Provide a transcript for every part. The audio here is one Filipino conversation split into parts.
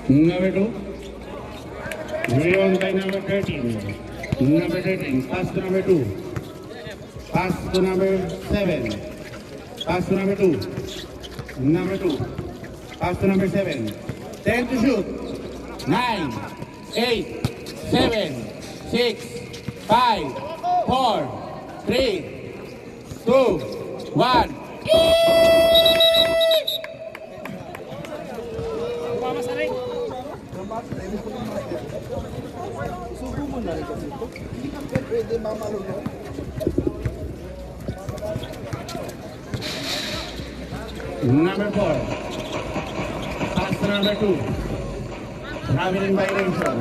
Number 2. Rebound by number 13. Number 13. Pass to number 2. Pass to number 7. Pass to number 2. Number 2. Pass to number 7. 10 to shoot. 9, 8, 7, 6, 5, 4, 3, 2, 1. Number 4. Pass to number 2. Traveling violation.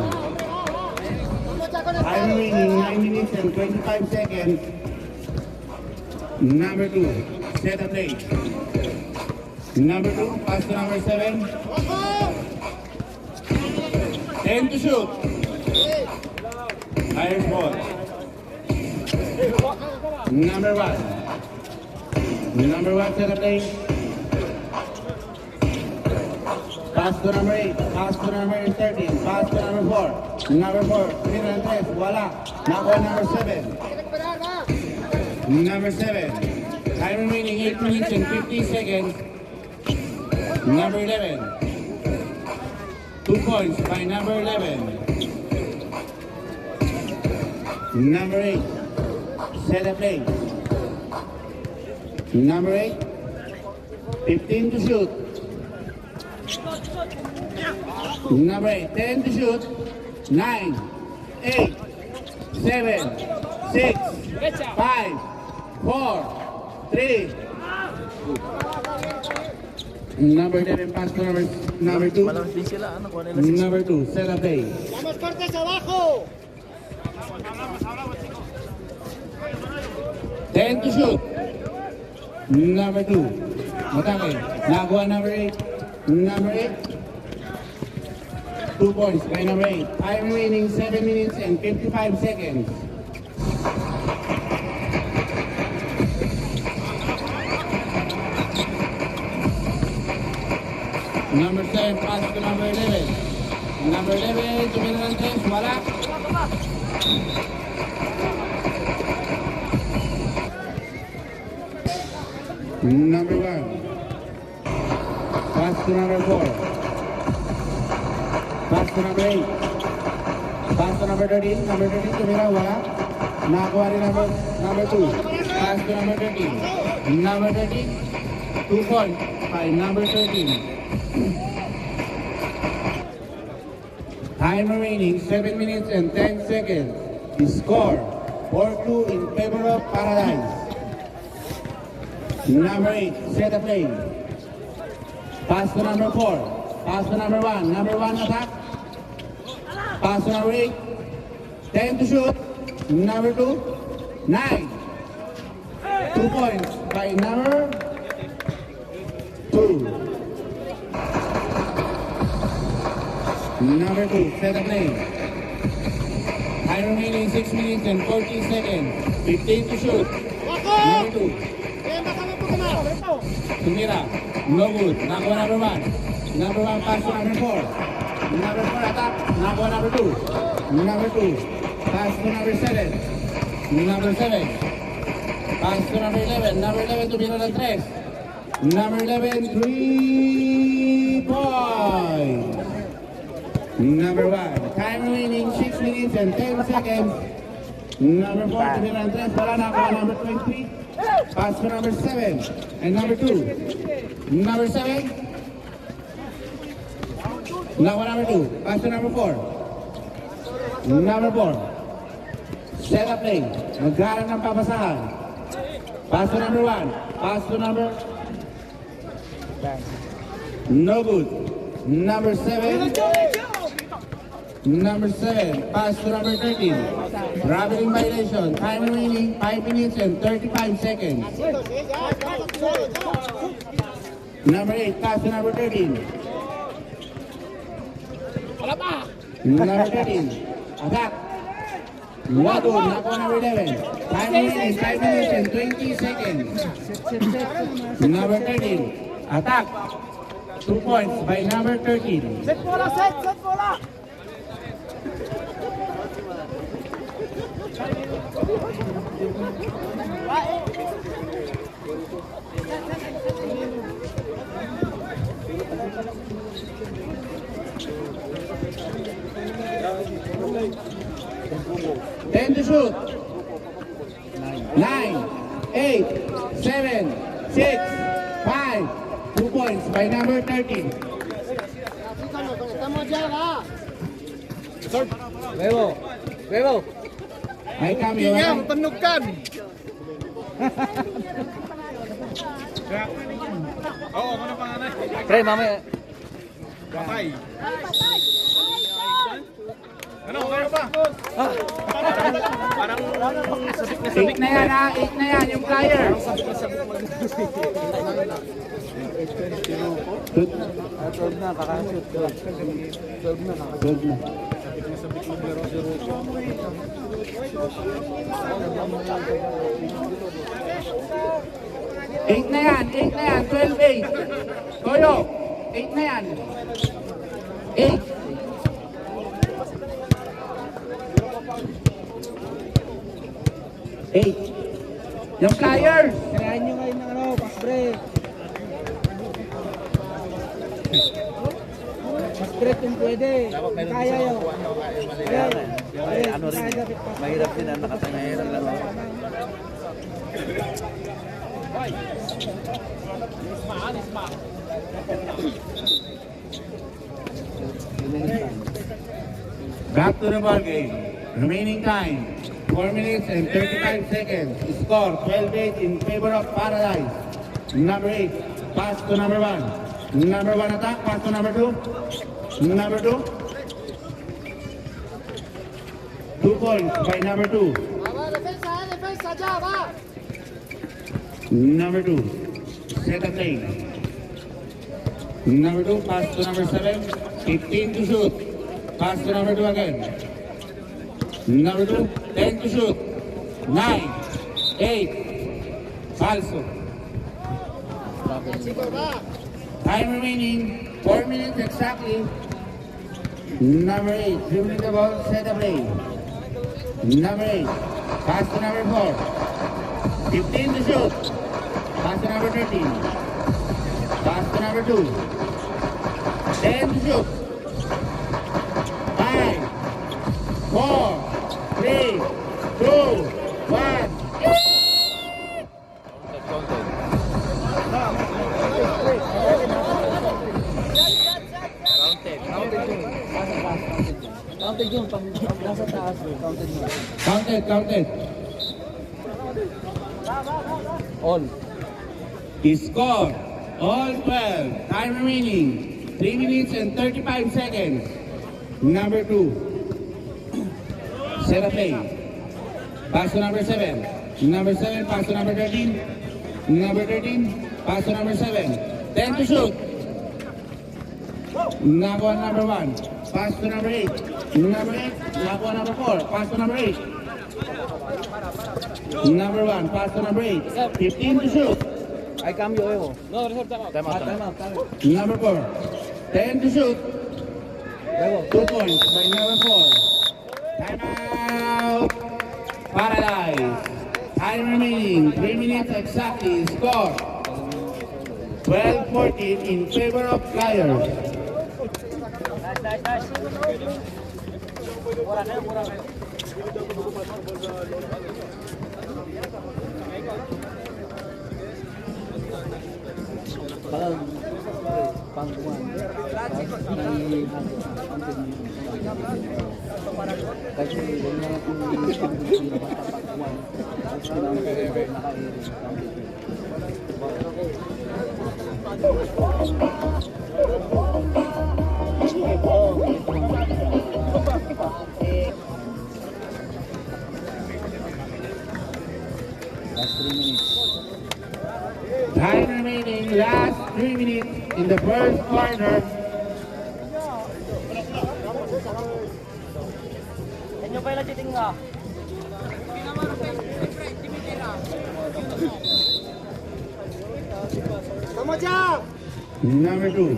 I'm remaining 9 minutes and 25 seconds. Number 2. Set a play. Number 2. Pass to number 7. 10 to shoot. Irish ball. Number 1. Number 1 set a play. Pass to number 8. Pass to number 13. Pass to number 4. Number 4. 3 and 3. Voila. Nakuha number 7. Number 7. Time remaining 8 minutes and 50 seconds. Number 11. 2 points by number 11. Number 8. Set a play. Number 8. 15 to shoot. Number 8. 10 to shoot. 9, 8, 7, 6, 5, 4, 3. Number 11 pass to number 2. Number 2, set a play. ¡Vamos cortes abajo! 10 to shoot. Number 2. Matake. Nakuha number 8. Number 8. 2 points by number 8. Time remaining 7 minutes and 55 seconds. Number 7 pass to number 11. Number 11, tumira ng 3, wala. Number 1. Pass to number 4. Pass to number 8. Pass to number 13. Number 13, tumira, wala. Nakakuha rin number 2. Pass to number 13. Number 13, 2 points by number 13. Time remaining 7 minutes and 10 seconds. The score 4-2 in favor of Paradise. Number 8, set a play. Pass to number 4. Pass to number 1. Number 1 attack. Pass to number 8. 10 to shoot. Number 2. 9. 2 points by number 2. Number 2, set a play. Time remaining 6 minutes and 40 seconds. 15 to shoot. Number 2. Tumira. No good. Nakuha number 1. Number 1 pass to number 4. Number 4 attack. Nakuha number 2. Number 2. Pass to number 7. Number 7. Pass to number 11. Number 11 tumira ng 3. Number 11, 3 points. Number 1. Time remaining 6 minutes and 10 seconds. Number 4 tumira ng 3. Wala nakuha number 23. Pass to number 7. And number 2. Number 7. Nakuha number 2. Pass to number 4. Number 4. Set a play. Magkaroon ng papasahan. Pass to number 1. Pass to number... No good. Number 7. Number 7. Pass to number 13. Traveling violation. Time remaining 5 minutes and 35 seconds. Number 8. Pass to number 13. Number 13. Attack. Wado. Nakuha number 11. Time remaining 5 minutes and 20 seconds. Number 13. Attack. 2 points by number 13. Set bola, set bola. Ten to shoot. 9, 8, 7, 6, 5. 2 points by number 13. Estamos ya, va. Bebo. May cambio. Tingnan, panukan. Pre, mamaya. Eight na yan ha, 8 na yan yung flyer. Na, kakashoot. 12 na. Eight na yan, 12-8. Toyo, 8 na yan. 8. Yung flyers. Kailangan nyo ngayon ng fast break. Fast break kung pwede. Kaya yun. Ano rin, mahirap din ang nakatangay sila. Back to the ball game. Remaining time, 4 minutes and 35 seconds. Score 12-8 in favor of Paradise. Number 8, pass to number 1. Number 1 attack, pass to number 2. Number 2. 2 points by number 2. Va, defensa, ya, va. Number 2, set a play. Number 2, pass to number 7. 15 to shoot. Pass to number 2 again. Number 2, 10 to shoot. 9, 8. Falso. Chico, va. Time remaining, 4 minutes exactly. Number 8, dribbling the ball, set a play. Number 8, pass to number 4. 15 to shoot. Pass to number 13. Pass to number 2. 10 to shoot. 5, 4, 3, 2, 1. Counted yun, pag nasa taas, counted yun. Counted. All. Score, all 12. Time remaining, 3 minutes and 35 seconds. Number 2, set a play. Pass to number 7. Number 7, pass to number 13. Number 13, pass to number 7. 10 to shoot. Nakuha number 1. Pass to number 8. Number 8, nakuha number 4. Pass to number 8. Number 1, pass to number 8. 15 to shoot. Ay, cambio, Evo. No, reserve, time out. Number 4, 10 to shoot. Evo. 2 points by number 4. Time out. Paradise. Time remaining, 3 minutes exactly. Score 12-14 in favor of Flyers. Pangkuhan. Kasi huwag na kung pangkuhan. Tapos kailangan naka-area. Last 3 minutes. Time remaining, last 3 minutes in the first quarter. Enyo pa ilang chiting nga? Estamos ya. Number 2.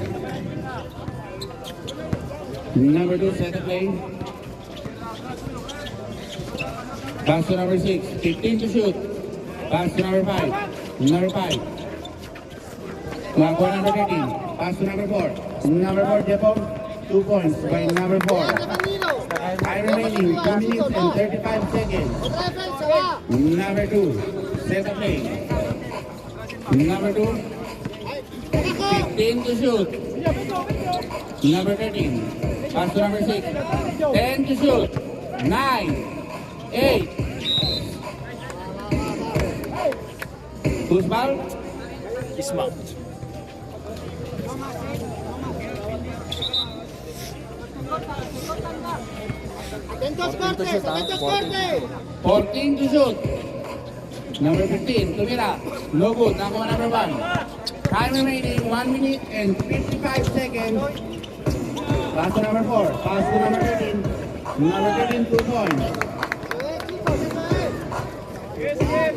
Number 2, set the play. Pass to number 6. 15 to shoot. Pass to number 5. Number 5. Clock on number 13. Pass to number 4. Number 4, Jepo. 2 points by number 4. Time remaining 2 minutes and 35 seconds. Otra defensa, va. Number 2, set the play. Number 2, 15 to shoot. Number 13, pass to number 6. 10 to shoot. 9, 8. Who's foul? Isma. Atentos cortes, atentos cortes. 14 to shoot. Number 15, tumira. No good. Nakuha number 1. Time remaining 1 minute and 55 seconds. Pass to number 4. Pass to number 13. Number 13, 2 points.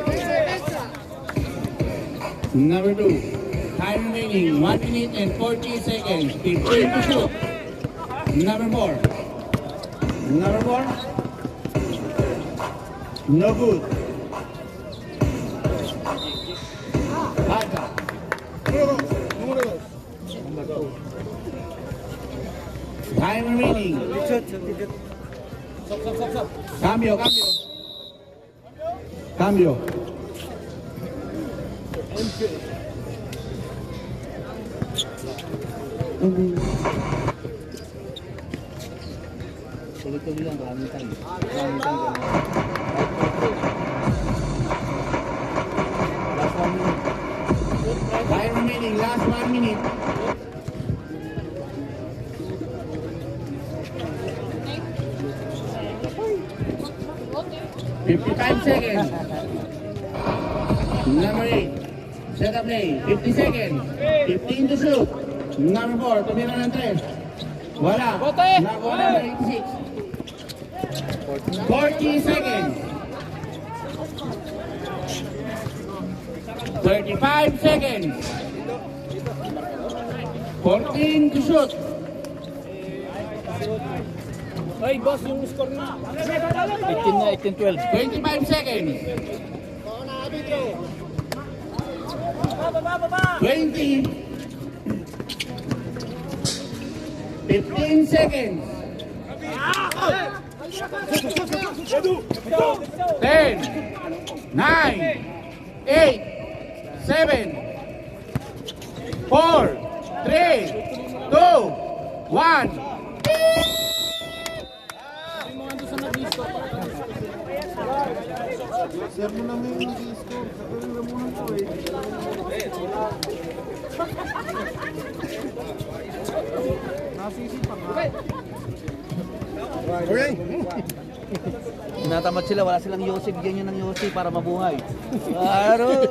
Defensa. Number 2. Time remaining 1 minute and 40 seconds. 15 to shoot. Number 4. Number 4. No good. Baja. Time remaining. Cambio, cambio. Cambio. Tuloy-tuloy lang, maraming time. Maraming time. Last 1 minute. Time remaining, last 1 minute. $55 seconds. Number 8, set up play. 50 seconds. 15 to shoot. Number 4, tumira ng 3. Wala. Nakuha number 86. 40 seconds. 35 seconds. 14 to shoot. Ay, boss, yung score na. 18 na, 18-12. 25 seconds. Oo na, arbitro. 20. 15 seconds. 10, 9, 8, 7, 4, 3, 2, 1. Natamad sila, wala silang Yossi, bigyan nyo ng Yossi para mabuhay. Ano?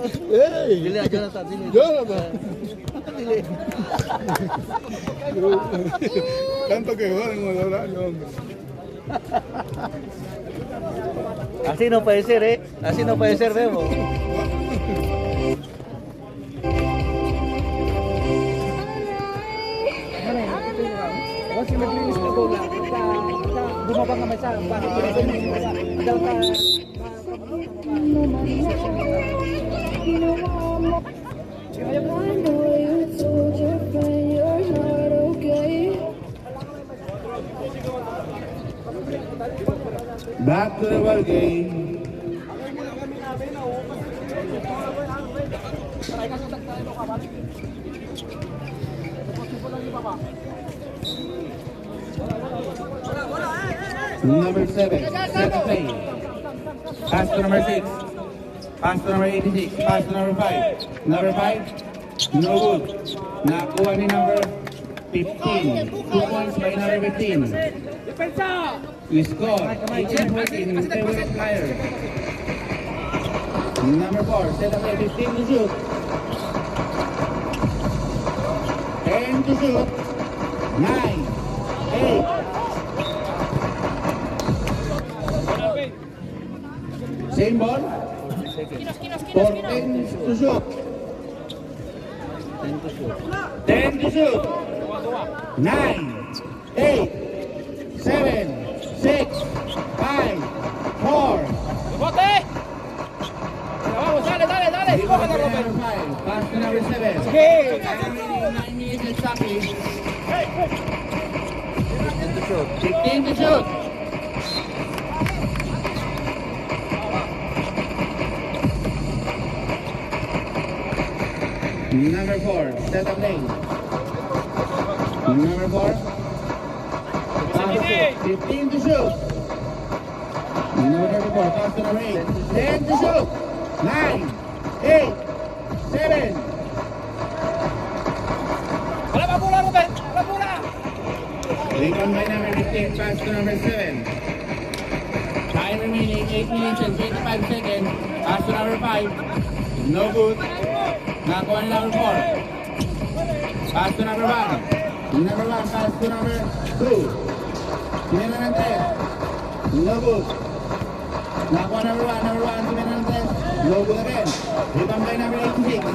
Dili, Jonathan, dili. Jonathan! Dili. Tanto que joden con el horario, hombre. Así no puede ser, ¿eh? Así no puede ser, Bebo. Kasi maglinis na bola. Bumabang naman siya. Bakit daw ka... I know you told your friend you're not okay. Back to the ball game. Number 7, set the play. Pass to number 6. Pass to number 86. Pass to number 5. Number 5, no good. Nakuha ni number 15. 2 points by number 15. We score 18-14 in favor of Flyers. Number 4, set the play. 15 to shoot. 10 to shoot. 9, 8. Same ball. 14 to shoot. 10 to shoot. 10 to shoot. 9, 8, 7, 6, 5, 4. Bote! Vamos, dale, dale, dale. Rebound Coge by na, number Robert. 5. Pass to number 7. Sige. Time remaining 9 minutes exactly. 15 to shoot. 15 to shoot. Number 4, set up lane. Number 4. Pass, 15 to shoot. Number 4, pass to number 8. 10 to shoot. 9, 8, 7. Wala pa bola, Robert. Wala bola. Rebound by number 15, pass to number 7. Time remaining 8 minutes and 25 seconds. Pass to number 5. No good. Nakuha ni number 4. Pass to number 1. Number 1, pass to number 2. Sinila ng 3. No good. Nakuha number 1. Number 1, sinila ng 3. No good again. Rebound by number 86.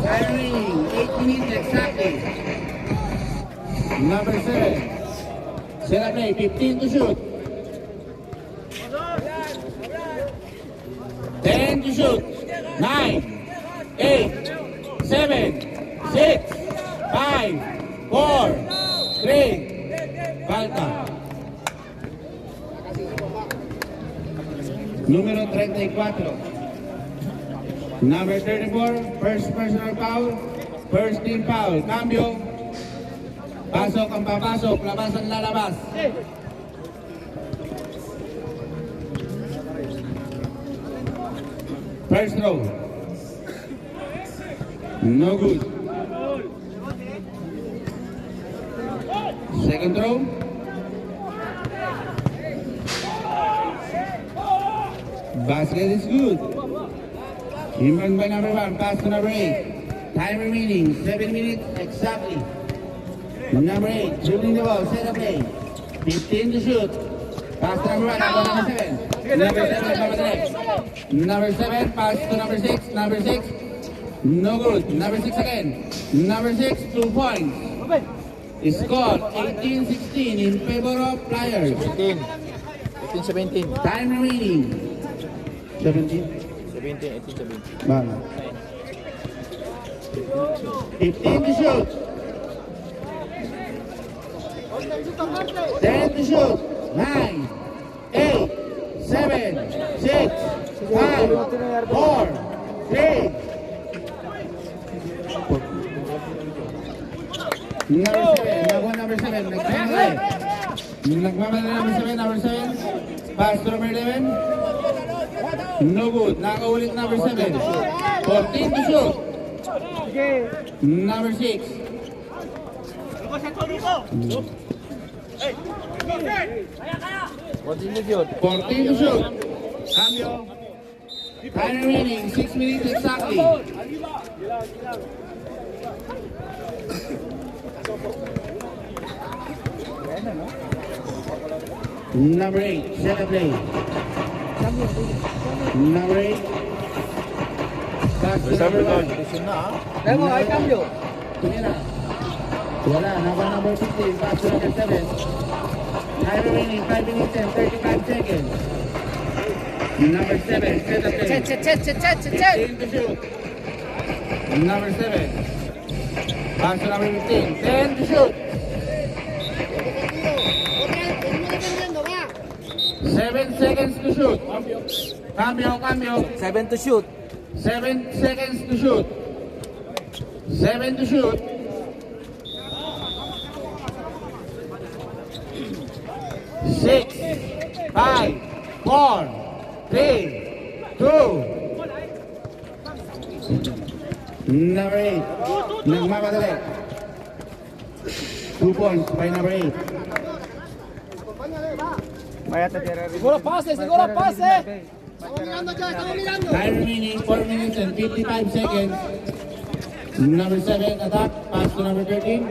Time remaining 8 minutes exactly. Number 7. Set up play, 15 to shoot. 10 to shoot. 9, 8, 7, 6, 5, 4, 3. Falta. Número 34. Number 34, first personal foul, first team foul. Cambio. Pasok ang papasok, labas ang lalabas. First throw. No good. Second throw. Basket is good. Inbound by number 1, pass to number 8. Time remaining 7 minutes exactly. Number 8, dribbling the ball, set up play. 15 to shoot. Pass to number 1, number 7. Number 7, number 3. Number 7, pass to number 6. Number 6, no good. Number 6 again. Number 6, 2 points. Score 18-16 in favor of Flyers. 18. 18-17. Time remaining 17. 17, 18, 17. Bang. 15 to shoot. 10 to shoot. 9, 8, 7, 6, 5, 4, 3. Number 7. Nakuha number 7. Nagmamadali. Nagmamadali number 7. Pass to number 11. No good. Nakaulit number 7. 14 to shoot. Number 6. Continue yun. 14 to shoot. Cambio. Time remaining 6 minutes exactly. Number 8, set up play. Number 8. Pass to number 1. Listen na ha. Kaya mo, ay cambio. Tumira. Wala. Number 15. Pass to number 7. Time remaining 5 minutes and 35 seconds. Number 7. Set up play. Chet. 15 to shoot. Number 7. Pass to number 15. 10 to shoot. 7 seconds to shoot. Cambio. 7 to shoot. 7 seconds to shoot. 7 to shoot. 6, 5, 4, 3, 2. Number 8. Nagmamadali. 2 points by number 8. Siguro pase. Time remaining 4 minutes and 55 seconds. Number 7 attack. Pass to number 13.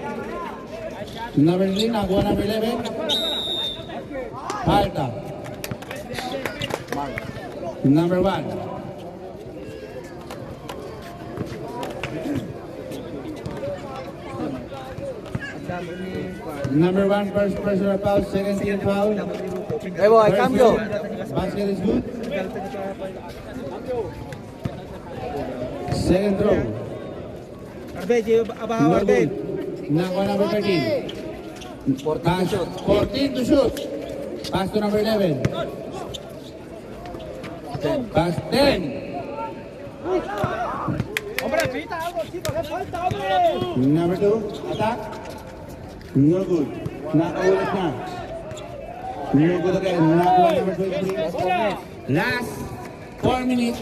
Number 3 nakuha number 11. Falta. Number 1. Number 1, first personal foul, second team foul. Eh boy, cambio. Basket is good. Second throw. No good. Nakuha number 13. 14 to shoot. 14 to shoot. Pass to number 11. Pass 10. Number 2, attack. No good. Nakaulit na. No good again. Nakuha number 23. Last 4 minutes.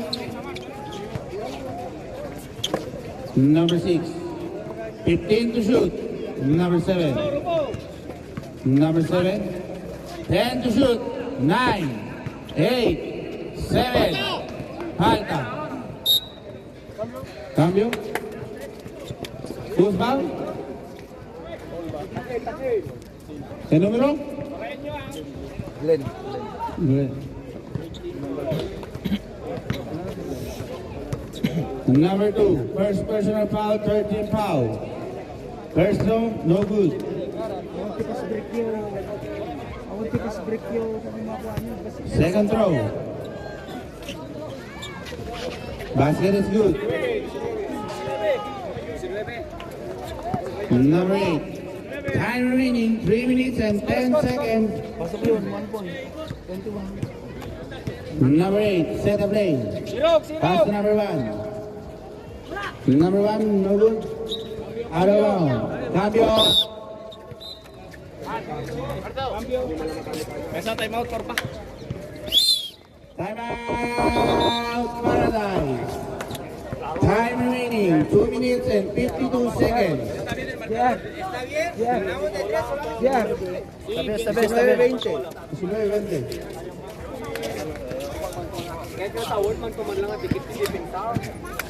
Number 6. 15 to shoot. Number 7. Number 7. 10 to shoot. 9, 8, 7. Falta. Cambio. Who's foul? ¿Qué número? Glenn. Glenn. Number 2, first personal foul, 13 foul. First throw, no good. Second throw. Basket is good. Number 8. Time remaining 3 minutes and 10 seconds. Pasok yun, 1 point. 21. Number 8, set a play. Pass to number 1. Number 1, no good. Out of bounds. Cambio. Time out, Paradise. Time remaining 2 minutes and 52 seconds. Tabi, 20. 19-20.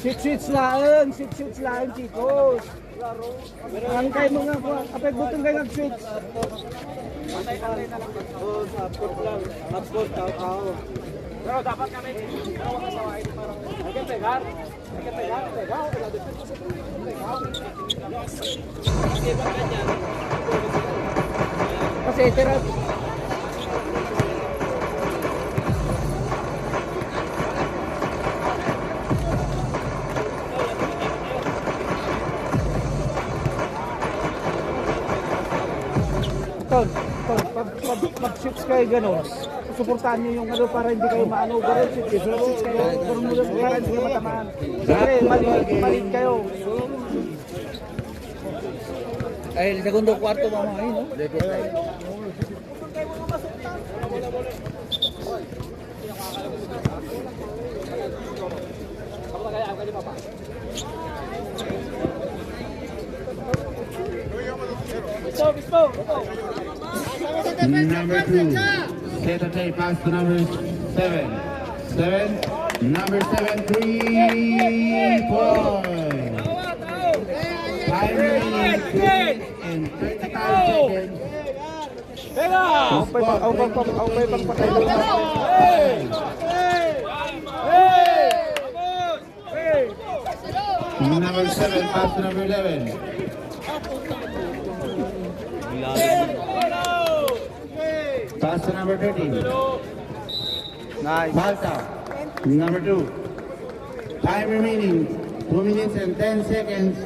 Shit-shits lang, chicos. Ang kayo mga kapag butong kayo nag-shits. Pero dapat kami pegar. Kasi tira. Pag-shoots kayo gano'n, suportahan nyo yung ano para hindi kayo maano, gano'n shoots kayo, gano'n mo lang para hindi kayo matamaan. Siyempre, malit kayo. Ay, segundo, kwarto mga ngayon, no? Number 2, set a play, pass to number 7. Number 7, 3 point. Time remaining 2 minutes and 35 seconds. Ako pa'y pagpatay lang natin. Number 7, pass to number 11. Pass to number 13. Nice. Malta. Number 2. Time remaining 2 minutes and 10 seconds.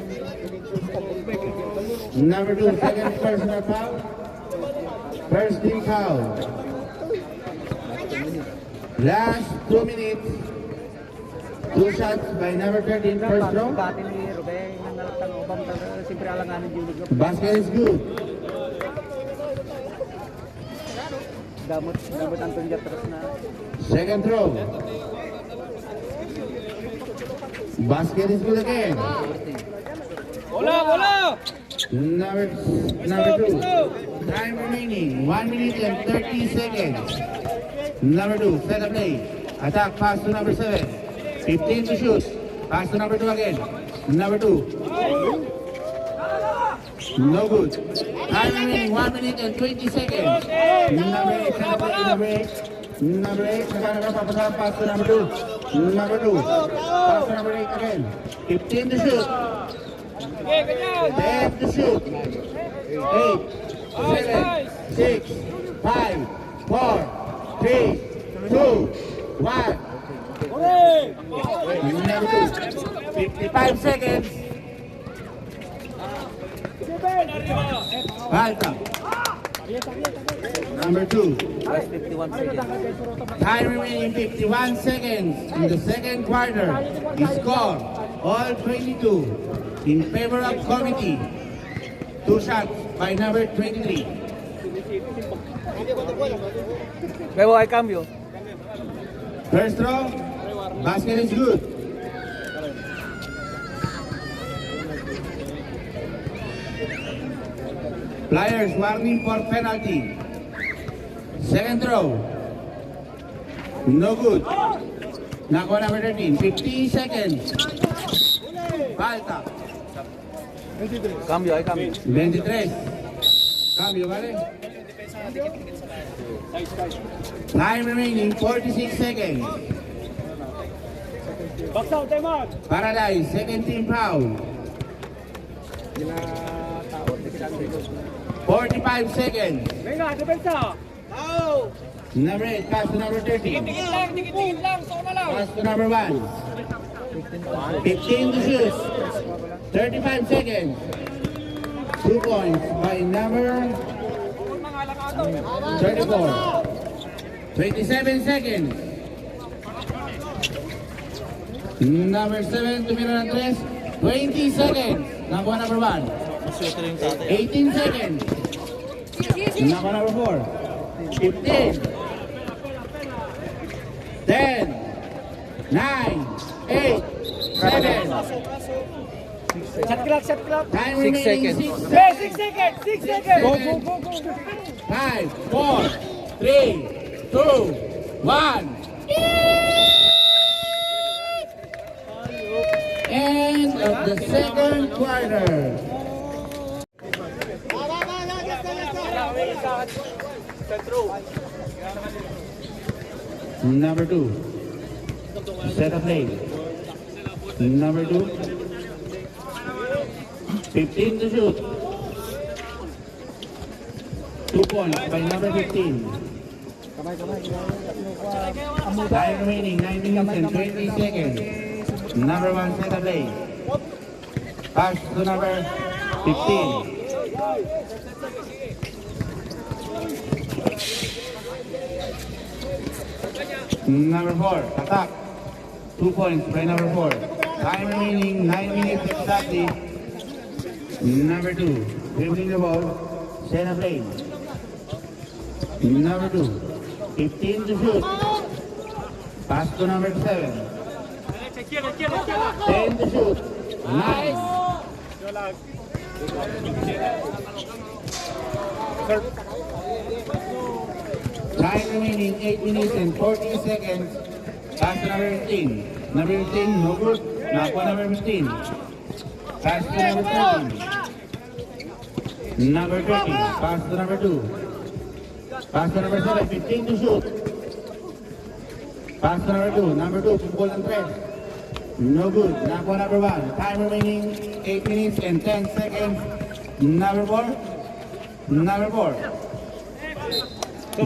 Number 2, second personal foul. First team foul. Last 2 minutes. 2 shots by number 13, first throw. Bati ni Ruben, nangalatan ubang siyempre alanganin yung lugar. Basket is good. Damot ang tunjatras na. Second throw. Basket is good again. Bola! Number 2. Time remaining 1 minute and 30 seconds. Number 2, set a play. Attack, pass to number 7. 15 to shoot. Pass to number 2 again. Number 2. No good. Time remaining 1 minute and 20 seconds. Number 8, set a play. Number 8, nakakapapasama, pass to number 2. Number 2. Pass to number 8 again. 15 to shoot. 10 to shoot. 8, 7, 6, 5, 4, 3, 2, 1. Number 2. 55 seconds. Falta. Number 2. Last 51 seconds. Time remaining 51 seconds in the second quarter. The score, all 22 in favor of committee. 2 shots by number 23. Bebo, hay cambio. First throw, basket is good. Flyers warning for penalty. Second throw. No good. Nakuha number 13. 15 seconds. Falta. Cambio, hay cambio. 23. Cambio, ¿vale? Time remaining 46 seconds. Paradise, second team foul. 45 seconds. Number 8, pass to number 13. Pass to number 1. 15 to shoot. 35 seconds. 2 points by number 34. 27 seconds. Number 7, tumira ng 3. 20 seconds. Nakuha number 1. 18 seconds. Nakuha number 4. 15. 10. 9. 8. 7. Shot clock. Time 6 remaining seconds. 6 seconds. 6 seconds. Go. 5, 4, 3, 2, 1. End of the second quarter. Number 2. Set of play. Number 2. 15 to shoot. 2 points by number 15. Time remaining 9 minutes and 20 seconds. Number 1 set of play. Pass to number 15. Number 4, attack. 2 points by number 4. Time remaining 9 minutes exactly. Number 2, dribbling the ball. Center play. Number 2, 15 to shoot. Pass to number 7. 10 to shoot. Nice. Time remaining 8 minutes and 40 seconds. Pass to number 15. Number 15, no good. Nakuha number 15. Pass to number 13. Number 13, pass to number 2. Pass to number 7, 15 to shoot. Pass to number 2. Number 2, pukul ng 3. No good. Nakuha number 1. Time remaining 8 minutes and 10 seconds. Number 4. Number 4.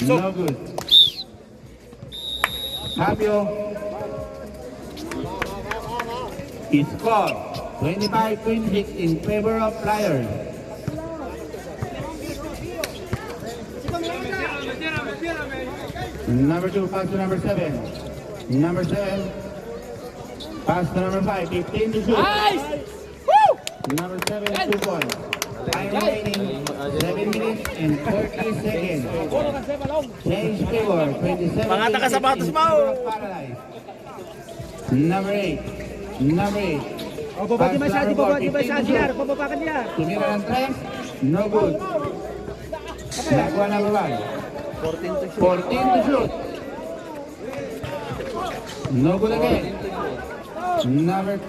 No good. Cambio. Score 25-26 in favor of Flyers. Number 2, pass to number 7. Number 7, pass to number 5. 15 to shoot. Number 7, 2 points. Time remaining 7 minutes and 30 seconds. Change favor, 27. Pangata ka sapatos mo! Paradise. Number 8. Number 8. Oh, baba di masyado, baba di masyado yan. Pababa ka niya. Tumira ng 3. No good. Nakuha number 1. 14 to shoot. 14 to shoot. No good again. Number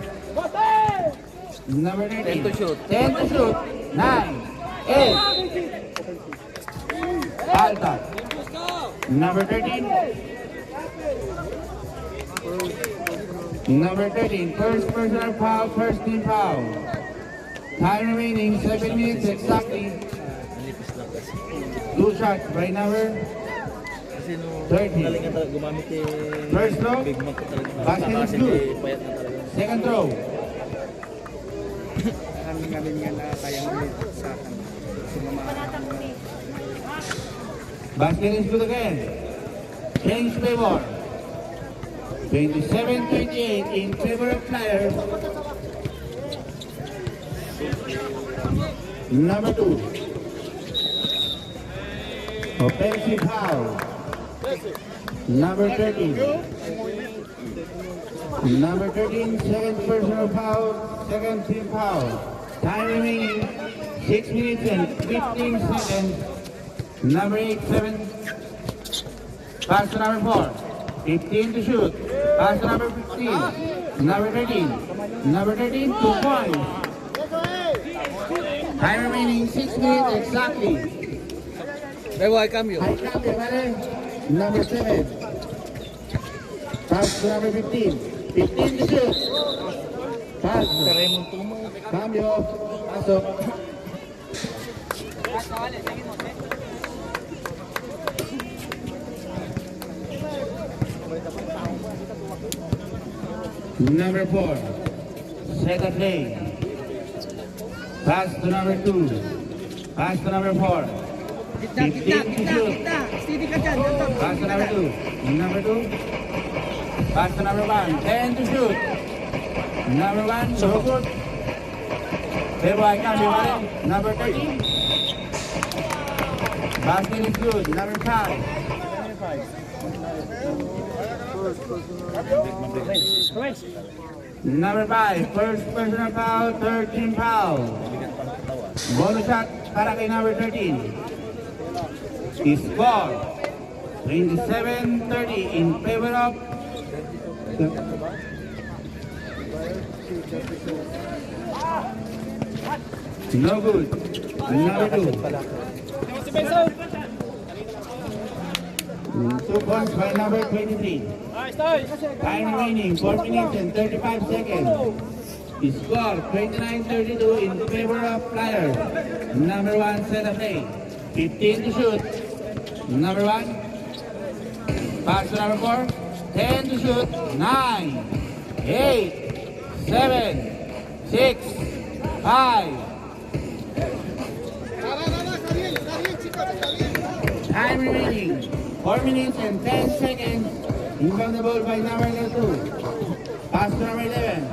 13. 10 to shoot. 10 to shoot. 9. 8. Alta. Number 13. Number 13. First personal foul, first team foul. Time remaining 7 minutes exactly. shots by number Kasi nung 30. galing nga talaga gumamit eh. First throw. Big Mac ko talaga. Basket is Kasi good. payat na talaga. Second throw. Galing nga na kayang ulit sa akin. Basket is good again. Change favor. 27-28 in favor of Flyers. Number 2. Offensive foul. Number 13. Number 13, second personal foul, second team foul. Time remaining 6 minutes and 15 seconds. Number 8, 7. Pass to number 4. 15 to shoot. Pass to number 15. Number 13. Number 13, 2 points. Time remaining 6 minutes exactly. Bebo, ay cambio. High cambio, vale. Number 7. Pass to number 15. 15 to shoot. Pass. Raymond Tumo. Cambio. Pasok. Number 4. Second lane. Pass to number 2. Pass to number 4. 15 to shoot. Steady ka dyan. Pass to number 2. Number 2. Pass to number 1. 10 to shoot. Number 1. So good. Bebo ay cambio, vale. Number 13. Basket is good. Number 5. Number 5. First personal foul. 13 foul. Bonus shot para kay number 13. Score 27-30 in favor of no good. Number 2. 2 points by number 23. Time remaining 4 minutes and 35 seconds. Score 29-32 in favor of Flyers. Number 1 set of 8. 15 to shoot. Number 1. Pass to number 4. 10 to shoot. 9, 8, 7, 6, 5. Time remaining 4 minutes and 10 seconds. Inbound the ball by number 2. Pass to number 11.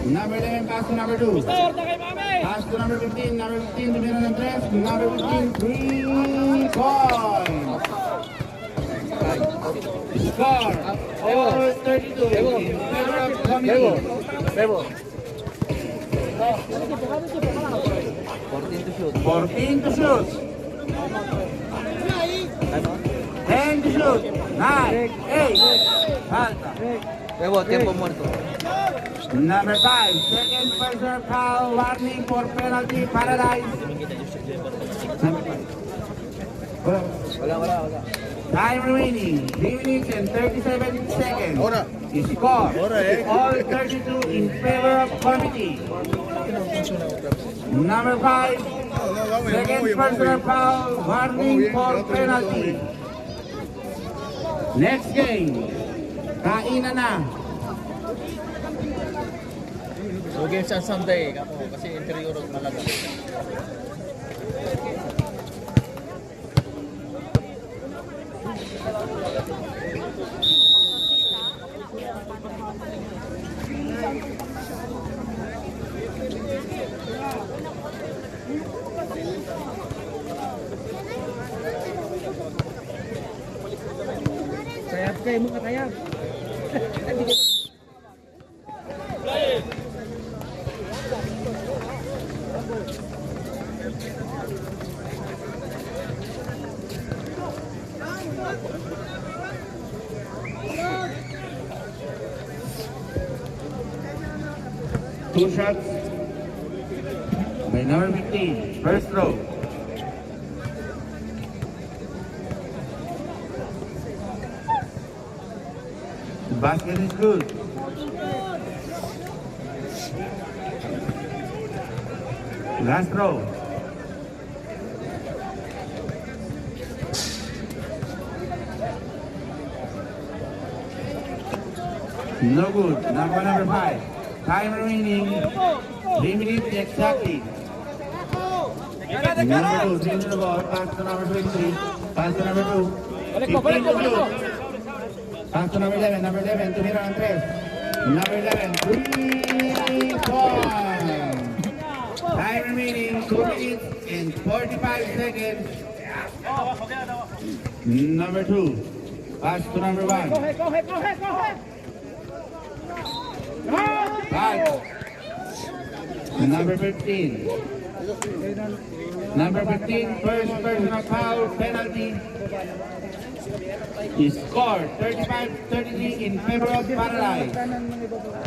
Number 11 pass to number 2. Pass to number 15. Number 15 to Meron ng 3. Number 15, 3 points. Score. Over 32. In favor of committee. Bebo. 14 to shoot. 14 to shoot. Ano? 10 to shoot. 9, 8. Falta. Bebo, tiempo muerto. Number 5, second personal foul, warning for penalty, Paradise. Wala. Time remaining, 3 minutes and 37 seconds. Ahora. Score, Ahora, all 32 in favor of committee. Number 5, second personal foul, warning for penalty. Next game, kainan na. So games on Sunday, ako kasi interior of Malaga. Sayap kayo mga kayap. Two shots by number 15, first throw. The basket is good. Last throw. No good. Number 5. Time remaining 3 minutes exactly. Number 2, change the ball. Pass to number 23. Pass to number 2. 15 to shoot. Pass to number 11. Number 11, tumira ng 3. Number 11, 3 points. Time remaining 2 minutes and 45 seconds. Number 2. Pass to number 1. Five. Number 15. Number 15, first personal foul penalty. He scored 35-33 in favor of Paradise.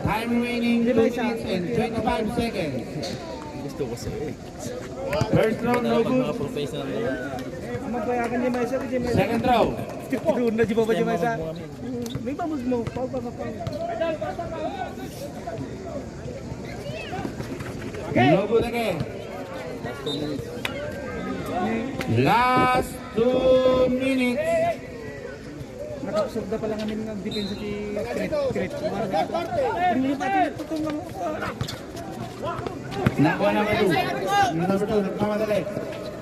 Time remaining 2 minutes and 25 seconds. First round, no good. Magpayagan ni Maisa, di Maisa. Second throw. Doon na di ba di Maisa? May babag mo, pau. No good again. Last 2 minutes. Nakapsugda pa lang namin ng depensa si Kret. Hindi pa tutong lang. Nakuha number 2. Number 2, nagmamadali.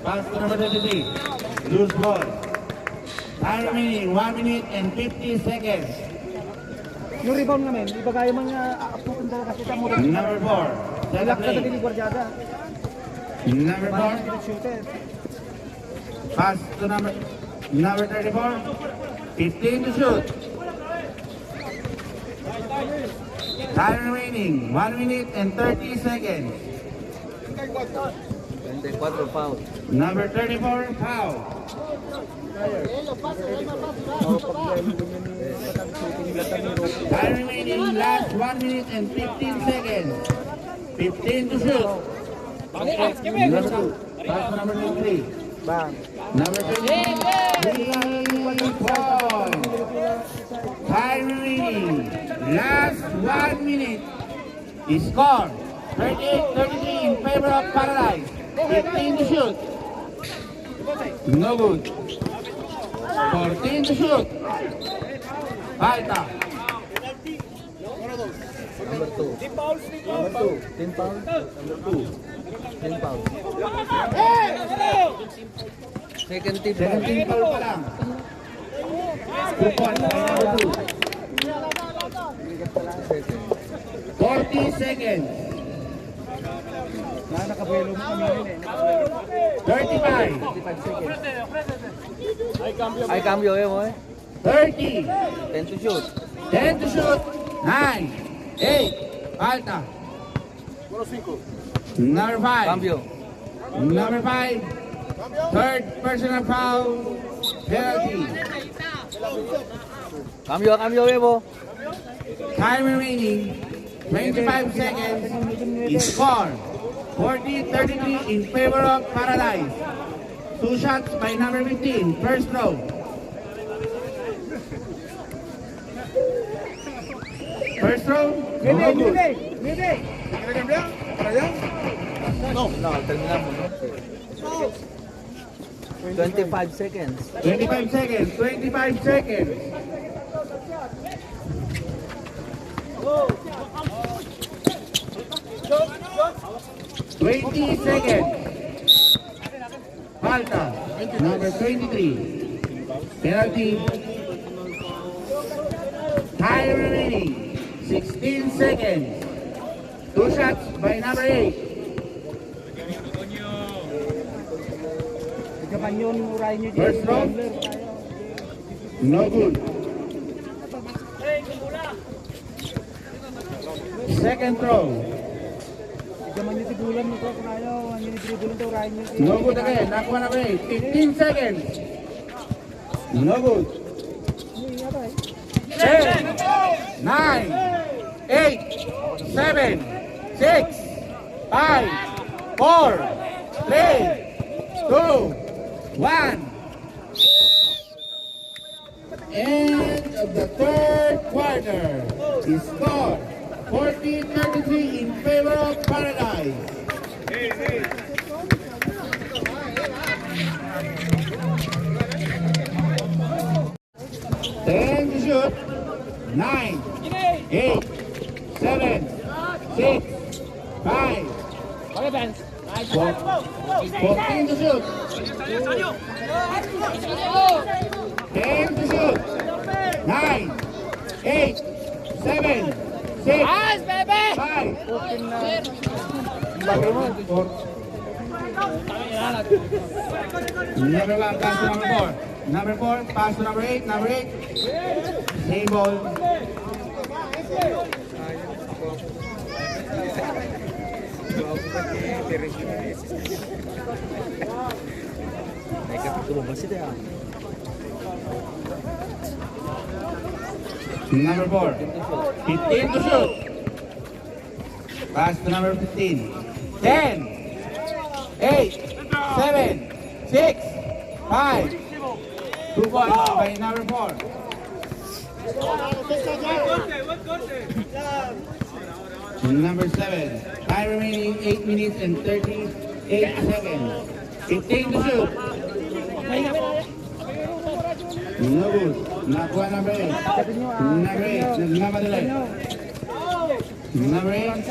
Pass to number 23. Loose ball. Time remaining 1 minute and 50 seconds. Yung rebound namin, iba kaya man aaputin talaga kasi tamo rin. Number 4. Set Ilak up na play. ni Guardiada. Number 4. Shooter. Pass to number 34. 15 to shoot. Time remaining 1 minute and 30 seconds. 24 foul. Number 34, foul. Time remaining last 1 minute and 15 seconds. 15 to shoot. Number 2. Pass to number 23. Bang. Number 23 points. Time remaining. Last 1 minute. He scored 38-33 in favor of Paradise. 15 to shoot. No good. 14 to shoot. Falta. Number 2. Number 2. 10 foul. Number 2. 10 foul. Second team. 17 foul pa lang. 2 points by number 2. 40 seconds. Nakabuelo mo kami rin eh. 35. 35 seconds. Ay, cambio mo eh. 30. 10 to shoot. 10 to shoot. 9. 8. Falta. Number 5. Cambio. Number 5. Third personal foul. Penalty. Cambio mo. Time remaining 25 seconds. He scored 40-33 in favor of Paradise. 2 shots by number 15. First throw. First throw. No good. No, terminamos, no? 25 seconds. 25 seconds. 25 seconds. Twenty seconds. Falta. Number 23. Penalty. Time remaining 16 seconds. 2 shots by number 8. Gabanyon urayin niyo First throw. No good. Second throw. Gaman niyo tigulan nito kung ayaw, ang dribble nito urayin niyo. No good again. Nakuha na ba eh. 15 seconds. No good. 10, 9, 8, 7, 6, 5, 4, 3, 2, 1. End of the third quarter. He scored 40-33 in favor of Paradise. Ten to shoot. 9, 8, 7, 6, 5, 14 to shoot. 10 to shoot. 9, 8, 7, 6, 5. Number 1, pass to number 4. Number 4, pass to number 8. Number 8. Same ball. Number 4. 15 to shoot. Pass to number 15. 10, 8, 7, 6, 5. 2 points by number 4. Number 7. Time remaining 8 minutes and 38 seconds. 15 to shoot. No good. Nakuha number 8. Number 8. Nagmamadali. Number 8.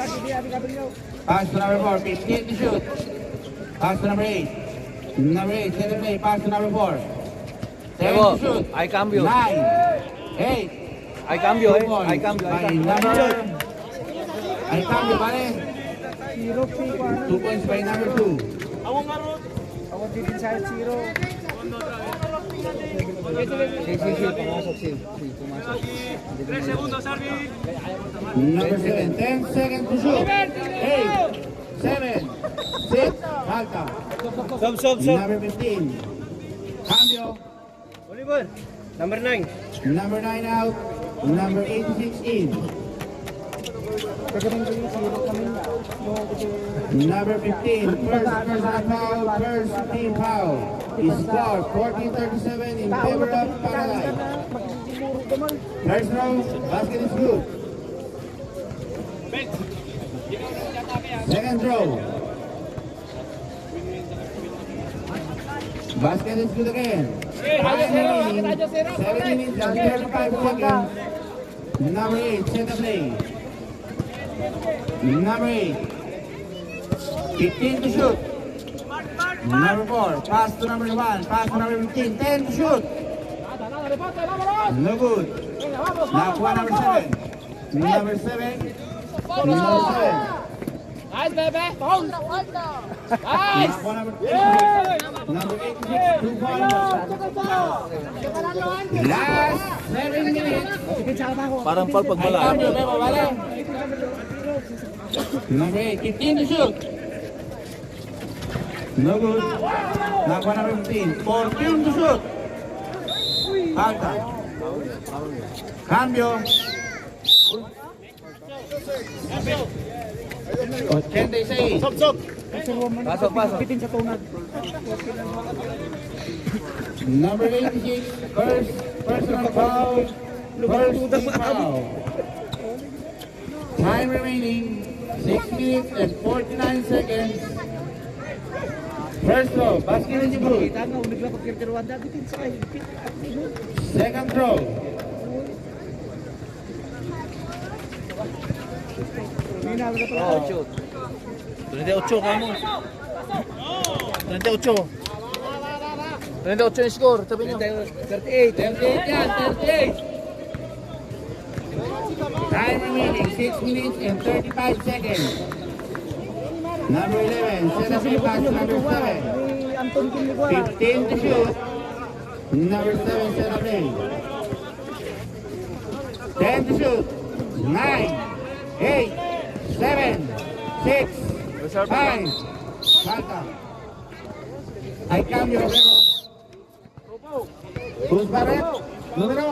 Pass to number 4. 15 to shoot. Pass to number 8. Number 8. Set the play. Pass to number 4. 10 to shoot. Ay cambio. 9, 8. Ay cambio, 2 eh. points Ay cambio, by ay cambio. number. Ay cambio, pare. 2 points by number 2. Award din inside 0. Number 7. 10 seconds to shoot. 8, 7, 6. Falta. Number 15. Cambio. Number 9. Number 9 out. Number 8 to 16. Number 15. First personal foul. First team foul. Score 14-37 in favor of Panalay. First round. Basket is good. Second row. Basket is good again. Time remaining 7 minutes and 35 seconds. Number 8, set the play. Number 8. 15 to shoot. Number 4, pass to number 1. Pass to number 15. 10 to shoot. No good. Nakuha number 7. Number 7. Number 7. Nice, baby. Nice. Number 86, 2 points. Last 7 minutes. Parang foul pag Ay, wala. cambio, Bebo, vale. Number 8, 15 to shoot. No good. Nakuha number 15. 14 to shoot. Falta. Cambio. 86. Pasok, pasok. Bitin sa tunag. Number 86, first personal foul, first team foul. Time remaining 6 minutes and 49 seconds. First throw, basket is good. Kita nga, unig lang pagkirtiruan dati. Bitin sa kayo. Second throw, Oh, shoot. 38 ka mo. 38. 38 yung score. Sabi nyo. 38. 38 yan, 38. Time remaining 6 minutes and 35 seconds. Number 11, set up the pass to number 7. Anton Kimigwa. 15 to shoot. Number 7, set up play. 10 to shoot. 9, 8, 7, 6, 5. Falta. Hay cambio, Bebo. Cruz Barret, número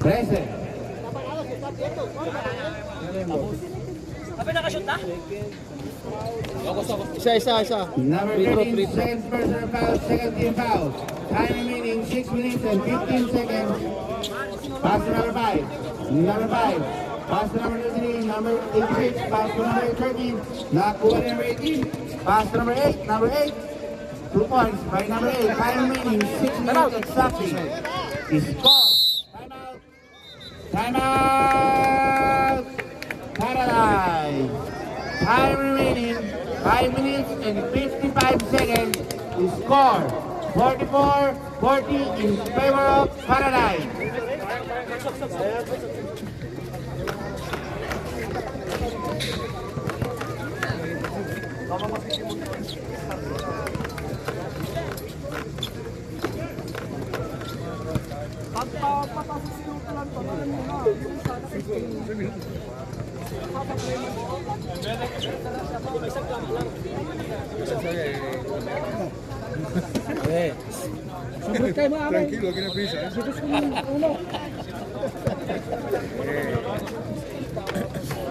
13. Isa. Number 13, second personal foul, second team foul. Time remaining 6 minutes and 15 seconds. Pass to number 5. Number 5. Pass to number 3. Number 86. Pass to number 13. Nakuha ni number 18. Pass to number 8. Number 8. 2 points by number 8. Time remaining 6 minutes exactly. Score. Time out. Timeout! Paradise! Time remaining 5 minutes and 55 seconds. The score 44-40 in favor of Paradise. Sobrang kayo mga amay. Tranquilo, que no prisa, ¿eh? Gusto ko ng ulo.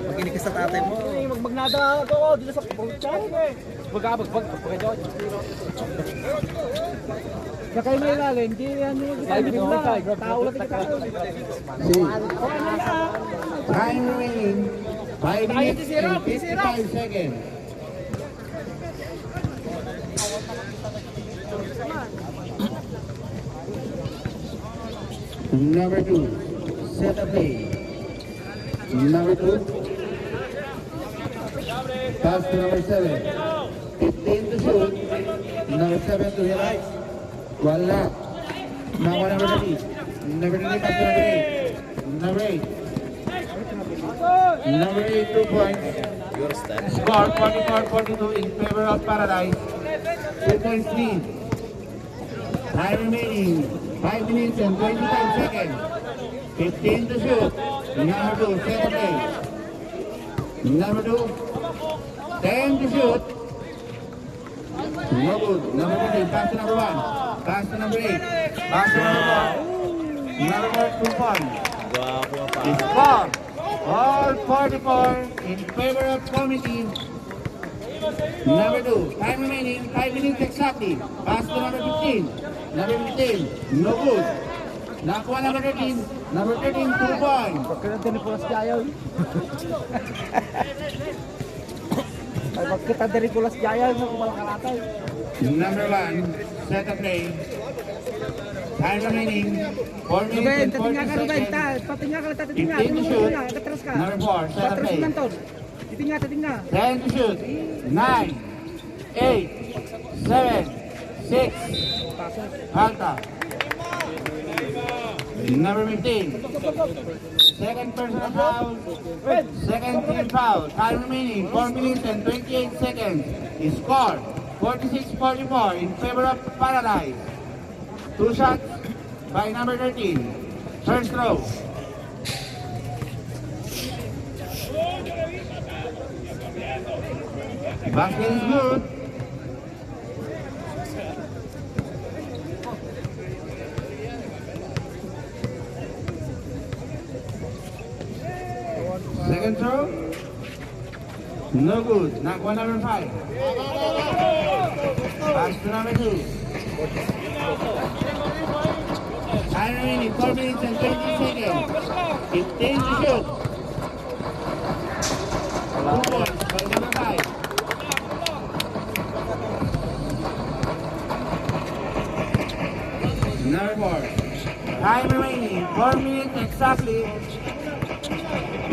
Makinig ka sa tatay mo. Magnada ako dito sa pagkain. Magkabagbag. Kaya kayo may ilalim, hindi yan yung tao lang ikaw. Time remaining 5 minutes and 55 seconds. Number 2, set a play. Number 2, pass to number 7. 15 to shoot. Number 7 to the right. Wala. Nakuha number 30. Number 30 pass to number 8. Number 8. Number 8, 2 points. Score 44-42 in favor of Paradise. 2 points lead. Time remaining 5 minutes and 25 seconds. 15 to shoot. Number 2, set a play. Number 2, 10 to shoot. No good. Number 14, pass to number 1. Pass to number 8. Pass to number 4. Number 4, 2 points. Score all 44 in favor of committee. Number 2, time remaining 5 minutes exactly. Pass to number 15. Number 15, no good. Nakuha number 13. Number 13, 2 points. Pagkita din po sa Jayaw. Ay, pagkita din po sa Jayaw, kung walang kalatay. Number 1, set a play. Time remaining 4 minutes Ruben, and tatinga 40 ka, Ruben. seconds. Tatinga ka, tatinga. 15 to shoot. Katras ka. Number 4, set a Katras play. man to. Tatinga. 10 to shoot. 9, 8, 7, 6. Falta. Number 15. Second personal foul. Second team foul. Time remaining 4 minutes and 28 seconds. Score 46-44 in favor of Paradise. 2 shots by number 13. First throw. Basket is good. Second throw. No good. Nakuha number 5. Pass to number 2. Time remaining 4 minutes and 20 seconds. 15 to shoot. 2 points by number 5. Number 4. Time remaining 4 minutes exactly.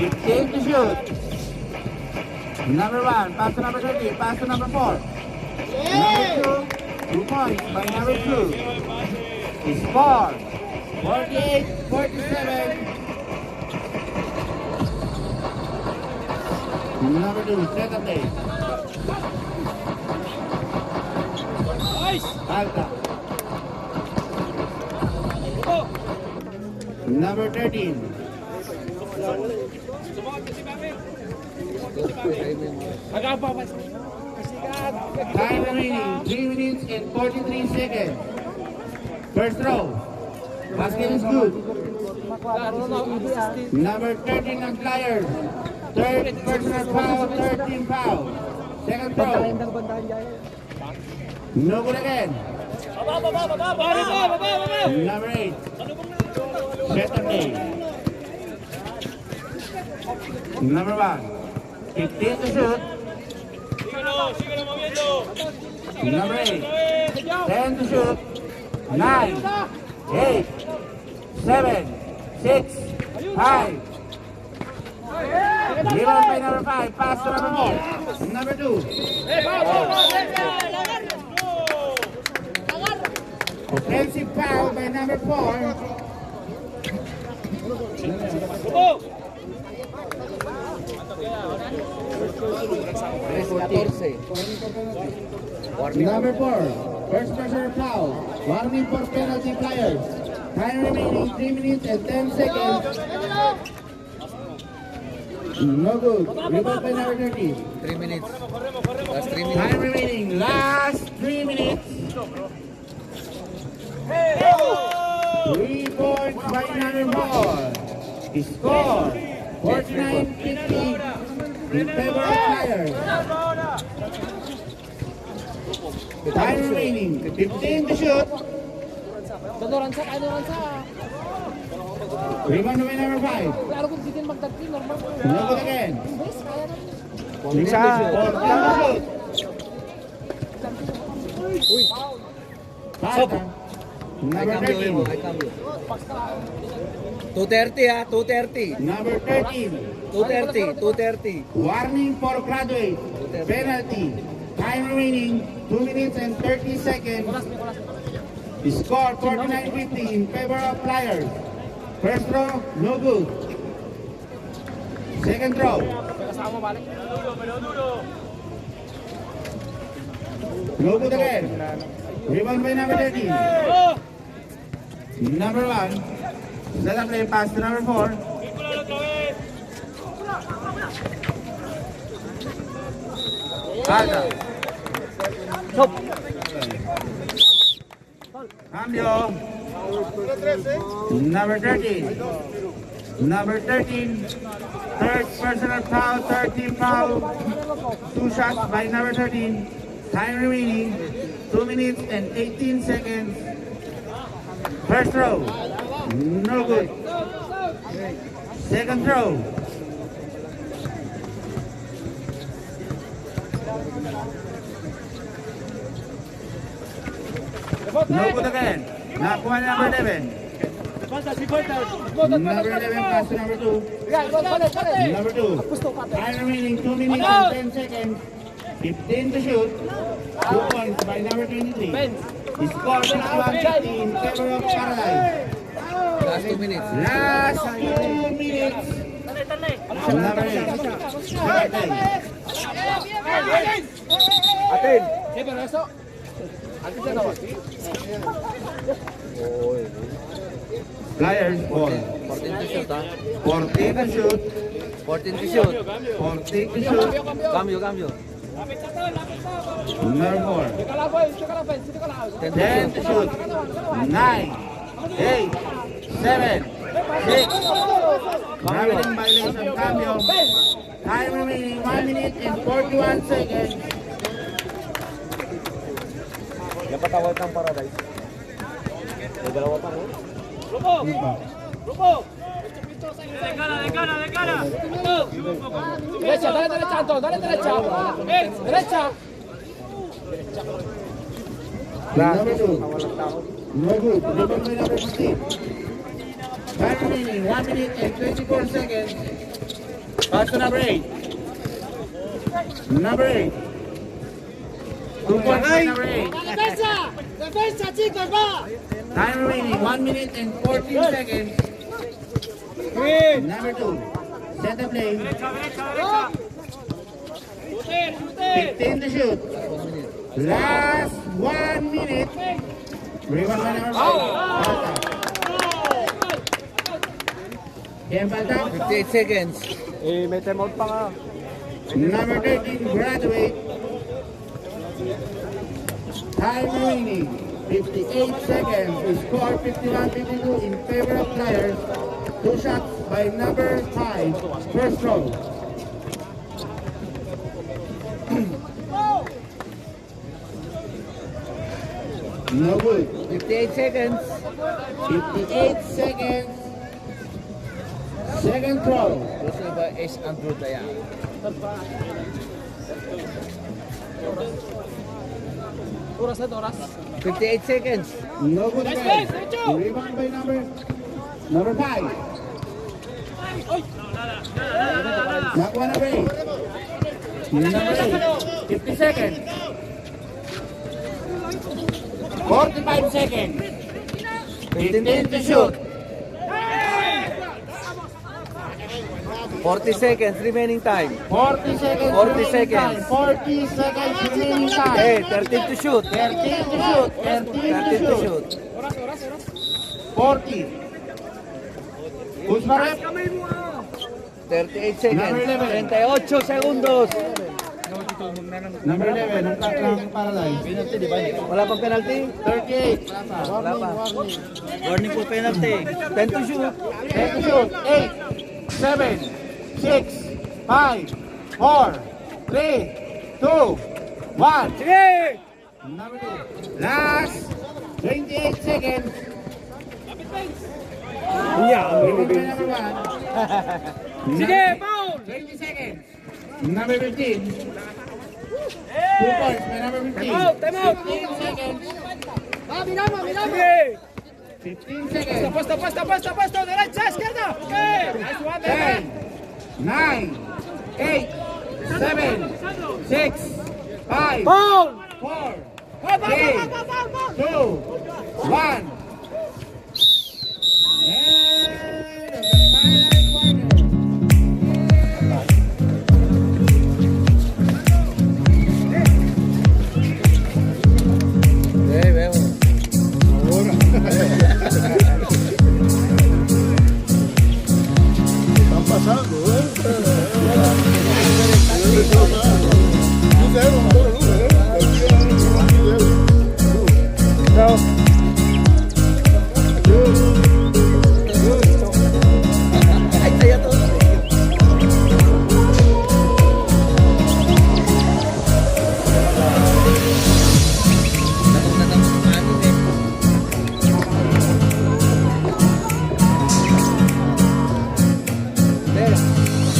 15 to shoot. Number 1, pass to number 30, pass to number 4. Number 2, 2 points by number 2. Score 48-47. Number 2, set a play. Falta. Number 13. Time remaining 3 minutes and 43 seconds. First throw. Basket is good. Number 13 ng Flyers. Third personal foul, 13 foul. Second throw. No good again. Number 8. Set a play. Number 1. 15 to shoot. Number 8. 10 to shoot. 9, 8, 7, 6, 5. Rebound by number 5. Pass to number 4. Number 2. Offensive foul by number 4. Number 4. First personal foul. Warning for penalty players. Time remaining 3 minutes and 10 seconds. No good. Rebound by number 30. 3 minutes. Last 3 minutes. Time remaining. Last 3 minutes. 3 points by number 4. Score 49-50 in favor of Flyers. Time remaining. 15 to shoot. Rebound by number 5. No good again. Isa. 4 to shoot. Falta. Number 13. 230 ha, 230. Number 13. 230, 230. Warning for graduate. Penalty. Time remaining 2 minutes and 30 seconds. Score 49-50 in favor of Flyers. First throw, no good. Second throw. No good again. Rebound by number 13. Number 1. Let us play pass to number 4. Falta. Cambio. Number 13. Number 13. Third personal foul, 13 foul. 2 shots by number 13. Time remaining 2 minutes and 18 seconds. First throw. No good. Second throw. No good again. Nakuha na number 11. Number 11 pass to number 2. Number 2. Time remaining 2 minutes and 10 seconds. 15 to shoot. 2 points by number 23. Score 61-50 in favor of Caroline. Last 2 minutes. Last 2 minutes. Number 8. Atin. Flyers ball. 14 to shoot ha. 14 to shoot. 14 to shoot. 14 to shoot. Cambio, cambio. Number 4. 10 10 to shoot. 9, 8, 7, 6. Traveling violation. Cambio. Time remaining 1 minute and 41 seconds. Yan patawag ng Paradise. May dalawa pa mo. Derecha, dale derecha, Anton, dale derecha. Derecha. Number 2. No good. Rebound by number 15. Time remaining 1 minute and 24 seconds. Pass to number 8. Number 8. 2 points by number 8. Defensa. Defensa, chicos, va. Time remaining 1 minute and 14 seconds. Number 2. Set the play. 15 to shoot. Last 1 minute. Rebound by number 5. Falta. Yan falta. 58 seconds. Eh, may timeout pa nga. Number 13, graduate. Time remaining 58 seconds. Score 51-52 in favor of Flyers. 2 shots by number 5. First throw. No good. 58 seconds. 58 seconds. Second throw. Gusto ba is Andrew Daya? Oras na, oras. 58 seconds. No good again. Rebound by number 5. Nakuha number 8. Number 8. 50 seconds. 45 seconds. 15 to shoot. 40 seconds remaining time. 40 seconds. 40 seconds. 40 seconds remaining time. Okay, 13 to shoot. 13 to shoot. 13 to shoot. 40. Who's my rep? 38 seconds. Number 11. 38 segundos. Number 11, ang Crack Paradise. Wala pang penalty? 38. Wala pa. Warning for penalty. 10 to shoot. 10 to shoot. 8, 7, 6, 5, 4, 3, 2, 1. Sige! Number 2. Last 28 seconds. Remember number 1. Sige, foul! 20 seconds. Number 15. 2 points by number 15. Time out! 15 seconds. Miramos! Sige! 15 seconds. Puesto, derecha, izquierda. Nice one, 10, 9, 8, 7, 6, 5, 4, 3, 2, 1. And the final quarter. Están pasando, ¿eh? Ay, saya to.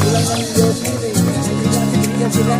Kulang ng Diyos, hindi sila